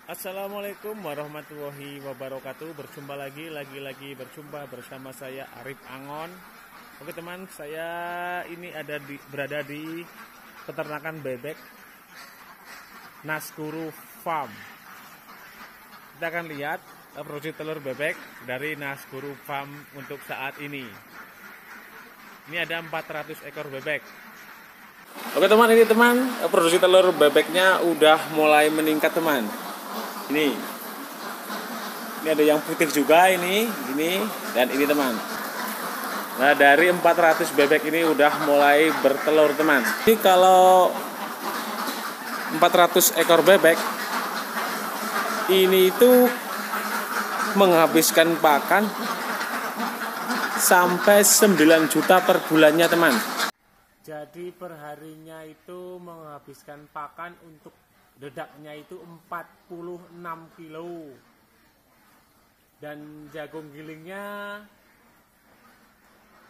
Assalamualaikum warahmatullahi wabarakatuh. Berjumpa lagi berjumpa bersama saya Arif Angon. Oke teman, saya ini berada di peternakan bebek Nasguru Farm. Kita akan lihat produksi telur bebek dari Nasguru Farm untuk saat ini. Ini ada 400 ekor bebek. Oke teman, ini teman produksi telur bebeknya udah mulai meningkat teman. Ini ada yang putih juga ini dan ini teman. Nah dari 400 bebek ini udah mulai bertelur teman. Jadi kalau 400 ekor bebek ini itu menghabiskan pakan sampai 9 juta per bulannya teman. Jadi perharinya itu menghabiskan pakan untuk dedaknya itu 46 kilo dan jagung gilingnya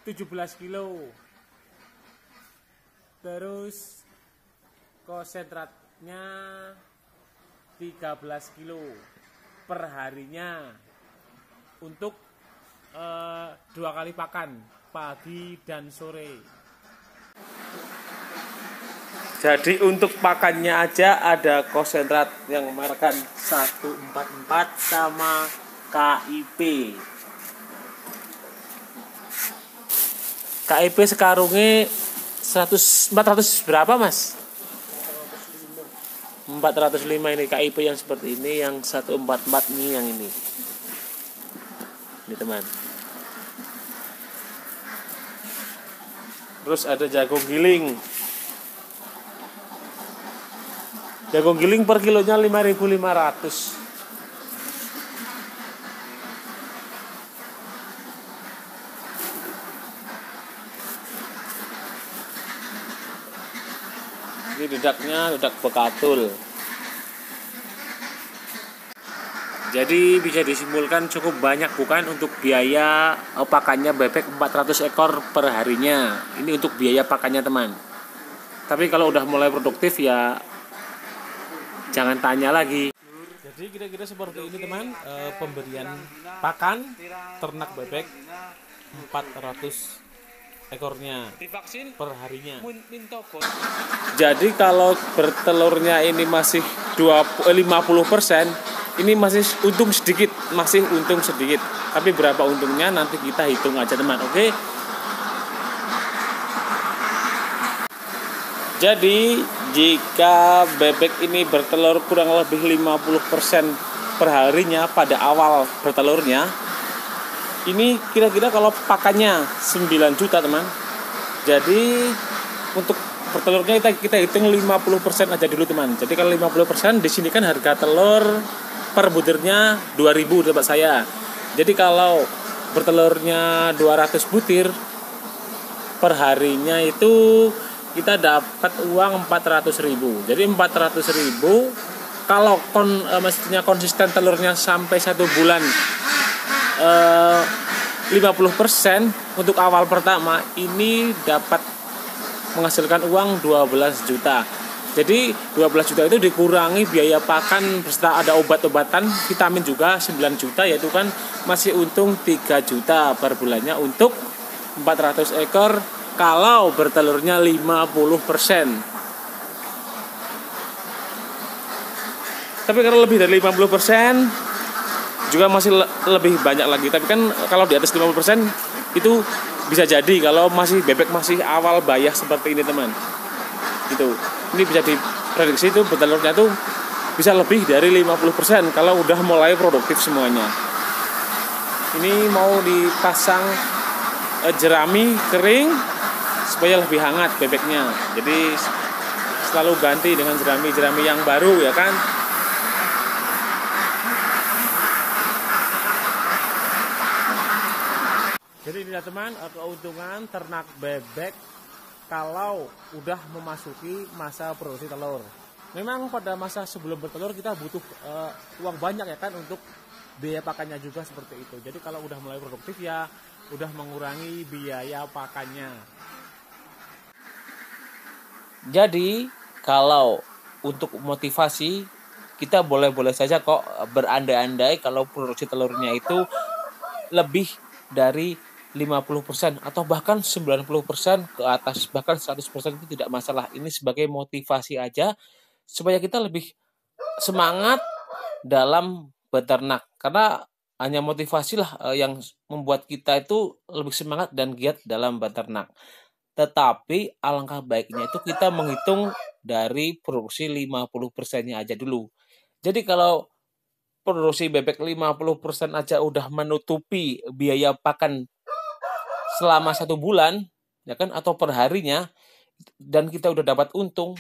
17 kilo, terus konsentratnya 13 kilo per harinya untuk 2 kali pakan pagi dan sore. Jadi untuk pakannya aja ada konsentrat yang makan 144 sama KIP. KIP sekarungnya 400 berapa mas? 405 ini KIP yang seperti ini, yang 144 nih yang ini. Ini teman. Terus ada jagung giling. Jagung giling per kilonya 5.500. Ini dedak bekatul. Jadi bisa disimpulkan cukup banyak bukan untuk biaya pakannya bebek 400 ekor per harinya. Ini untuk biaya pakannya teman. Tapi kalau udah mulai produktif ya jangan tanya lagi. Jadi kira-kira seperti ini teman, pemberian pakan ternak bebek 400 ekornya per harinya. Jadi kalau bertelurnya ini masih 50%, ini masih untung sedikit, Tapi berapa untungnya nanti kita hitung aja teman, oke? Jadi jika bebek ini bertelur kurang lebih 50% per harinya pada awal bertelurnya, ini kira-kira kalau pakannya 9 juta teman. Jadi untuk bertelurnya kita hitung 50% aja dulu teman. Jadi kalau 50% di sini kan harga telur per butirnya 2.000 tempat saya. Jadi kalau bertelurnya 200 butir per harinya itu kita dapat uang 400.000. Jadi 400.000 kalau mestinya konsisten telurnya sampai 1 bulan 50% untuk awal pertama ini dapat menghasilkan uang 12 juta. Jadi 12 juta itu dikurangi biaya pakan beserta ada obat-obatan, vitamin juga 9 juta, yaitu kan masih untung 3 juta per bulannya untuk 400 ekor kalau bertelurnya 50%. Tapi kalau lebih dari 50% juga masih lebih banyak lagi. Tapi kan kalau di atas 50% itu bisa jadi kalau bebek masih awal bayah seperti ini teman. Gitu. Ini bisa diprediksi itu bertelurnya tuh bisa lebih dari 50% kalau udah mulai produktif semuanya. Ini mau dipasang jerami kering supaya lebih hangat bebeknya. Jadi selalu ganti dengan jerami yang baru ya kan. Jadi ini teman, keuntungan ternak bebek kalau udah memasuki masa produksi telur. Memang pada masa sebelum bertelur kita butuh uang banyak ya kan untuk biaya pakannya juga seperti itu. Jadi kalau udah mulai produktif ya udah mengurangi biaya pakannya. Jadi kalau untuk motivasi kita boleh-boleh saja kok berandai-andai kalau produksi telurnya itu lebih dari 50% atau bahkan 90% ke atas, bahkan 100% itu tidak masalah. Ini sebagai motivasi aja supaya kita lebih semangat dalam beternak, karena hanya motivasi lah yang membuat kita itu lebih semangat dan giat dalam beternak. Tetapi alangkah baiknya itu kita menghitung dari produksi 50%-nya aja dulu. Jadi kalau produksi bebek 50% aja udah menutupi biaya pakan selama 1 bulan, ya kan, atau per harinya, dan kita udah dapat untung.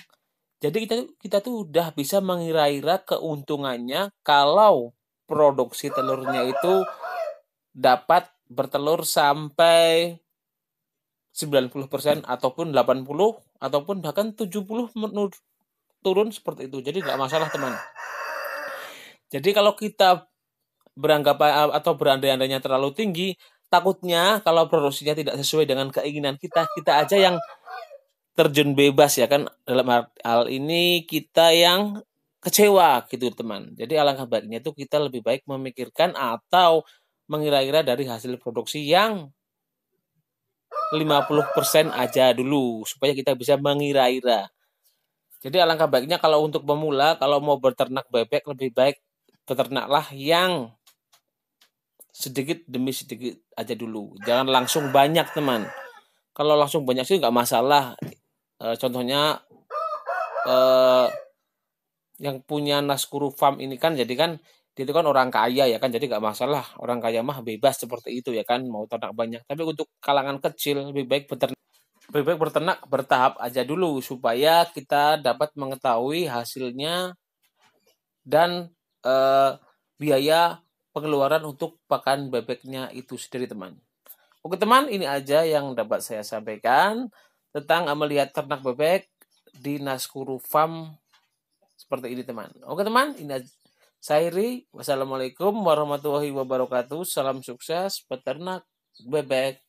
Jadi kita tuh udah bisa mengira-ira keuntungannya kalau produksi telurnya itu dapat bertelur sampai 90% ataupun 80 ataupun bahkan 70 turun seperti itu. Jadi nggak masalah, teman. Jadi kalau kita beranggapan atau berandai-andainya terlalu tinggi, takutnya kalau produksinya tidak sesuai dengan keinginan kita, kita aja yang terjun bebas, ya kan. Dalam hal ini kita yang kecewa gitu, teman. Jadi alangkah baiknya itu kita lebih baik memikirkan atau mengira-ira dari hasil produksi yang 50% aja dulu supaya kita bisa mengira-ira. Jadi alangkah baiknya kalau untuk pemula, kalau mau beternak bebek, lebih baik beternaklah yang sedikit demi sedikit aja dulu. Jangan langsung banyak, teman. Kalau langsung banyak sih nggak masalah. Contohnya yang punya Naskuru Farm ini kan, jadi kan dia itu kan orang kaya, ya kan, jadi nggak masalah, orang kaya mah bebas seperti itu, ya kan, mau ternak banyak. Tapi untuk kalangan kecil lebih baik berternak bertahap aja dulu supaya kita dapat mengetahui hasilnya dan biaya pengeluaran untuk pakan bebeknya itu sendiri, teman. Oke, teman, ini aja yang dapat saya sampaikan tentang melihat ternak bebek di Naskuru Farm seperti ini, teman. Oke, teman, ini Sairi. Wassalamualaikum warahmatullahi wabarakatuh. Salam sukses peternak bebek.